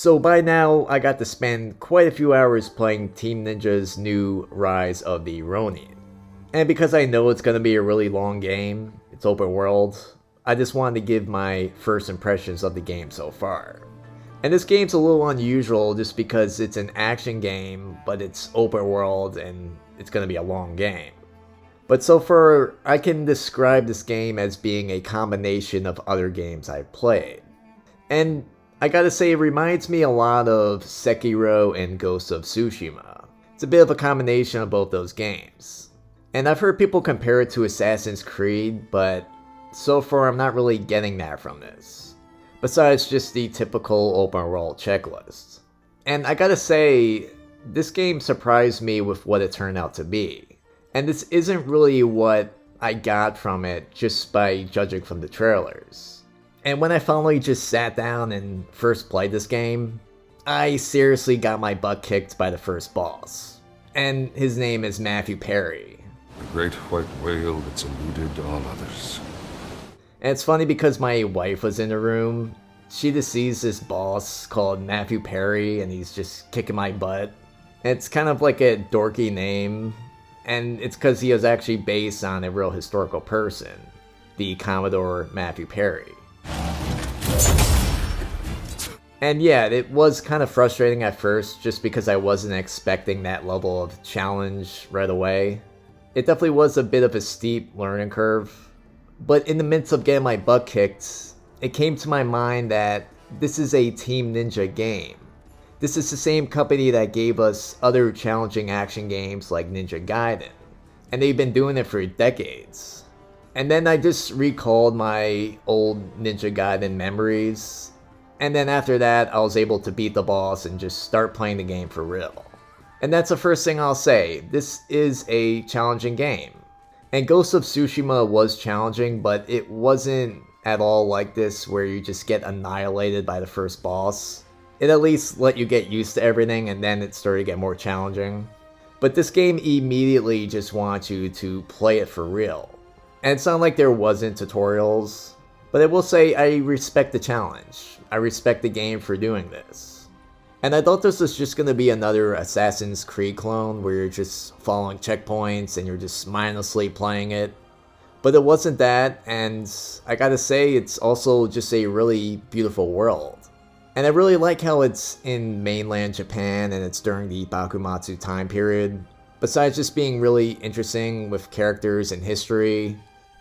So by now, I got to spend quite a few hours playing Team Ninja's new Rise of the Ronin. And because I know it's going to be a really long game, it's open world, I just wanted to give my first impressions of the game so far. And this game's a little unusual just because it's an action game, but it's open world and it's going to be a long game. But so far, I can describe this game as being a combination of other games I've played. And I gotta say, it reminds me a lot of Sekiro and Ghost of Tsushima. It's a bit of a combination of both those games. And I've heard people compare it to Assassin's Creed, but so far I'm not really getting that from this. Besides just the typical open world checklist. And I gotta say, this game surprised me with what it turned out to be. And this isn't really what I got from it just by judging from the trailers. And when I finally just sat down and first played this game, I seriously got my butt kicked by the first boss. And his name is Matthew Perry. The great white whale that's eluded all others. And it's funny because my wife was in the room. She just sees this boss called Matthew Perry and he's just kicking my butt. And it's kind of like a dorky name. And it's because he was actually based on a real historical person, the Commodore Matthew Perry. And yeah, it was kind of frustrating at first just because I wasn't expecting that level of challenge right away. It definitely was a bit of a steep learning curve. But in the midst of getting my butt kicked, it came to my mind that this is a Team Ninja game. This is the same company that gave us other challenging action games like Ninja Gaiden. And they've been doing it for decades. And then I just recalled my old Ninja Gaiden memories. And then after that, I was able to beat the boss and just start playing the game for real. And that's the first thing I'll say. This is a challenging game. And Ghost of Tsushima was challenging, but it wasn't at all like this where you just get annihilated by the first boss. It at least let you get used to everything and then it started to get more challenging. But this game immediately just wants you to play it for real. And it's not like there wasn't tutorials, but I will say I respect the challenge. I respect the game for doing this. And I thought this was just going to be another Assassin's Creed clone where you're just following checkpoints and you're just mindlessly playing it. But it wasn't that, and I gotta say it's also just a really beautiful world. And I really like how it's in mainland Japan and it's during the Bakumatsu time period. Besides just being really interesting with characters and history,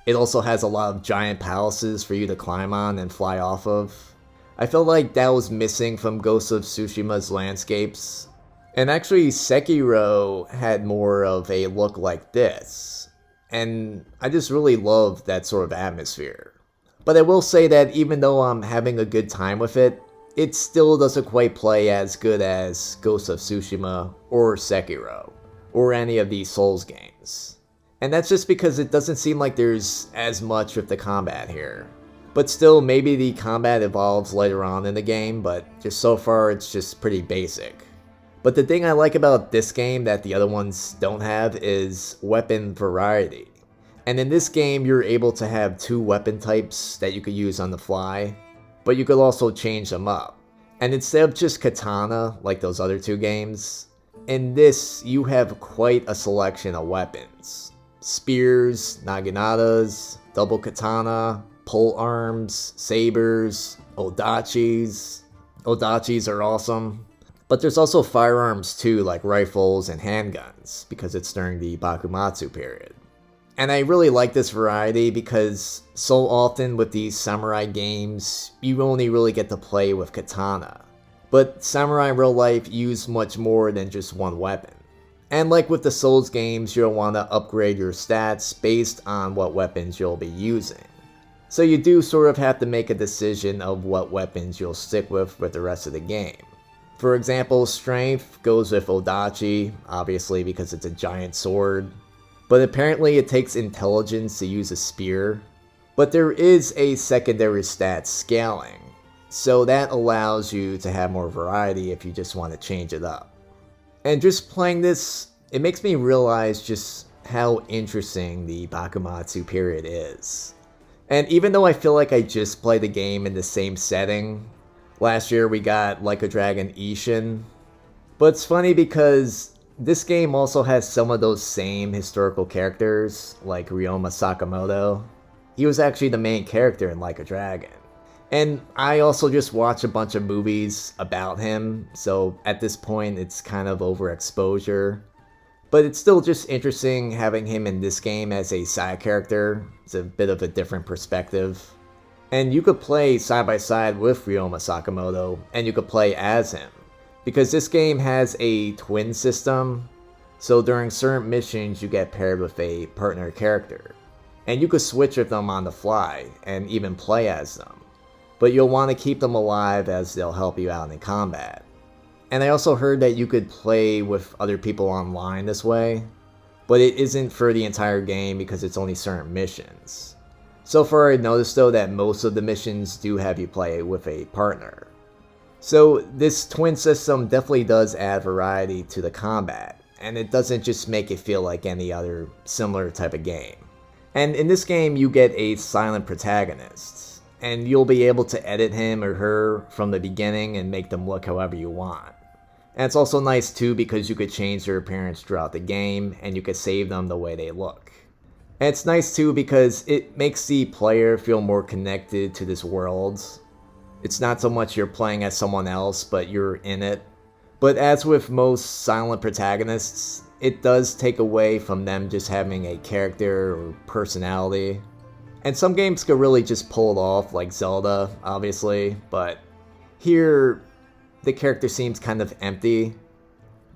it also has a lot of giant palaces for you to climb on and fly off of. I felt like that was missing from Ghost of Tsushima's landscapes. And actually Sekiro had more of a look like this. And I just really love that sort of atmosphere. But I will say that even though I'm having a good time with it, it still doesn't quite play as good as Ghost of Tsushima or Sekiro, or any of these Souls games. And that's just because it doesn't seem like there's as much with the combat here. But still, maybe the combat evolves later on in the game, but just so far it's just pretty basic. But the thing I like about this game that the other ones don't have is weapon variety. And in this game you're able to have 2 weapon types that you could use on the fly, but you could also change them up. And instead of just katana like those other 2 games, in this you have quite a selection of weapons. Spears, naginatas, double katana, pole arms, sabers, odachis. Odachis are awesome. But there's also firearms too, like rifles and handguns, because it's during the Bakumatsu period. And I really like this variety because so often with these samurai games, you only really get to play with katana. But samurai in real life use much more than just one weapon. And like with the Souls games, you'll want to upgrade your stats based on what weapons you'll be using. So you do sort of have to make a decision of what weapons you'll stick with the rest of the game. For example, strength goes with Odachi, obviously because it's a giant sword. But apparently it takes intelligence to use a spear. But there is a secondary stat scaling, so that allows you to have more variety if you just want to change it up. And just playing this, it makes me realize just how interesting the Bakumatsu period is. And even though I feel like I just played the game in the same setting, Last year we got Like a Dragon Ishin. But it's funny because this game also has some of those same historical characters, like Ryoma Sakamoto. He was actually the main character in Like a Dragon. And I also just watched a bunch of movies about him, so at this point it's kind of overexposure. But it's still just interesting having him in this game as a side character. It's a bit of a different perspective. And you could play side by side with Ryoma Sakamoto, and you could play as him. Because this game has a twin system, so during certain missions you get paired with a partner character. And you could switch with them on the fly, and even play as them. But you'll want to keep them alive as they'll help you out in combat. And I also heard that you could play with other people online this way, but it isn't for the entire game because it's only certain missions. So far I noticed though that most of the missions do have you play with a partner. So this twin system definitely does add variety to the combat, and it doesn't just make it feel like any other similar type of game. And in this game you get a silent protagonist, and you'll be able to edit him or her from the beginning and make them look however you want. And it's also nice too because you could change their appearance throughout the game, and you could save them the way they look. And it's nice too because it makes the player feel more connected to this world. It's not so much you're playing as someone else, but you're in it. But as with most silent protagonists, it does take away from them just having a character or personality. And some games could really just pull it off, like Zelda, obviously, but here the character seems kind of empty.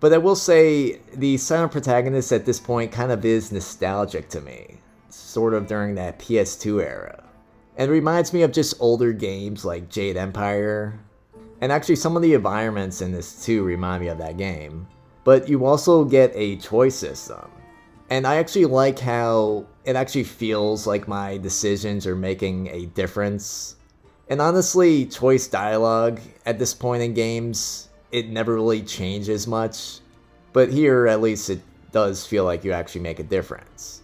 But I will say, the silent protagonist at this point kind of is nostalgic to me, sort of during that PS2 era. And it reminds me of just older games like Jade Empire. And actually some of the environments in this too remind me of that game. But you also get a choice system. And I actually like how it actually feels like my decisions are making a difference. And honestly, choice dialogue at this point in games, it never really changes much. But here, at least it does feel like you actually make a difference.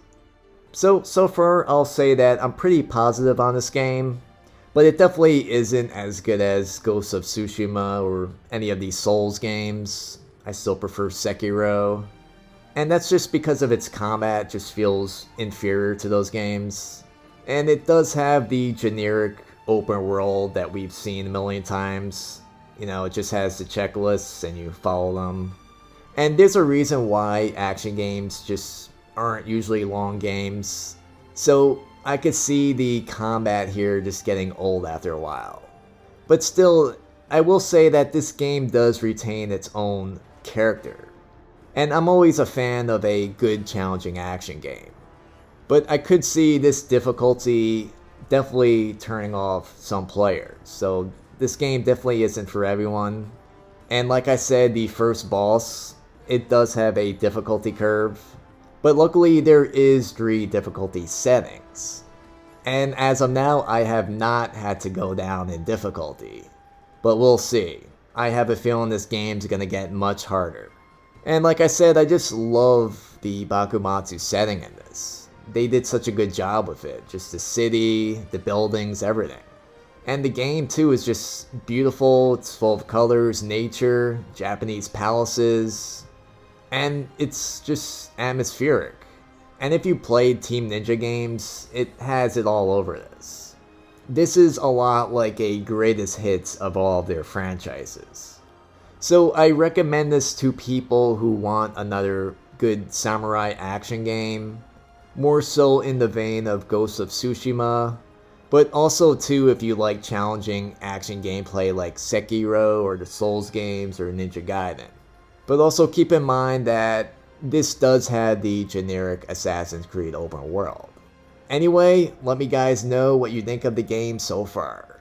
So far, I'll say that I'm pretty positive on this game, but it definitely isn't as good as Ghost of Tsushima or any of these Souls games. I still prefer Sekiro, and that's just because of its combat just feels inferior to those games. And it does have the generic open world that we've seen a million times. You know, it just has the checklists and you follow them. And there's a reason why action games just aren't usually long games, so I could see the combat here just getting old after a while. But still, I will say that this game does retain its own character, and I'm always a fan of a good challenging action game. But I could see this difficulty definitely turning off some players, so this game definitely isn't for everyone. And like I said, the first boss, it does have a difficulty curve. But luckily there is 3 difficulty settings. And as of now, I have not had to go down in difficulty. But we'll see. I have a feeling this game's gonna get much harder. And like I said, I just love the Bakumatsu setting in this. They did such a good job with it. Just the city, the buildings, everything. And the game too is just beautiful. It's full of colors, nature, Japanese palaces. And it's just atmospheric. And if you played Team Ninja games, it has it all over this. This is a lot like a greatest hits of all of their franchises. So I recommend this to people who want another good samurai action game, more so in the vein of Ghost of Tsushima, but also too if you like challenging action gameplay like Sekiro or the Souls games or Ninja Gaiden. But also keep in mind that this does have the generic Assassin's Creed open world. Anyway, let me guys know what you think of the game so far.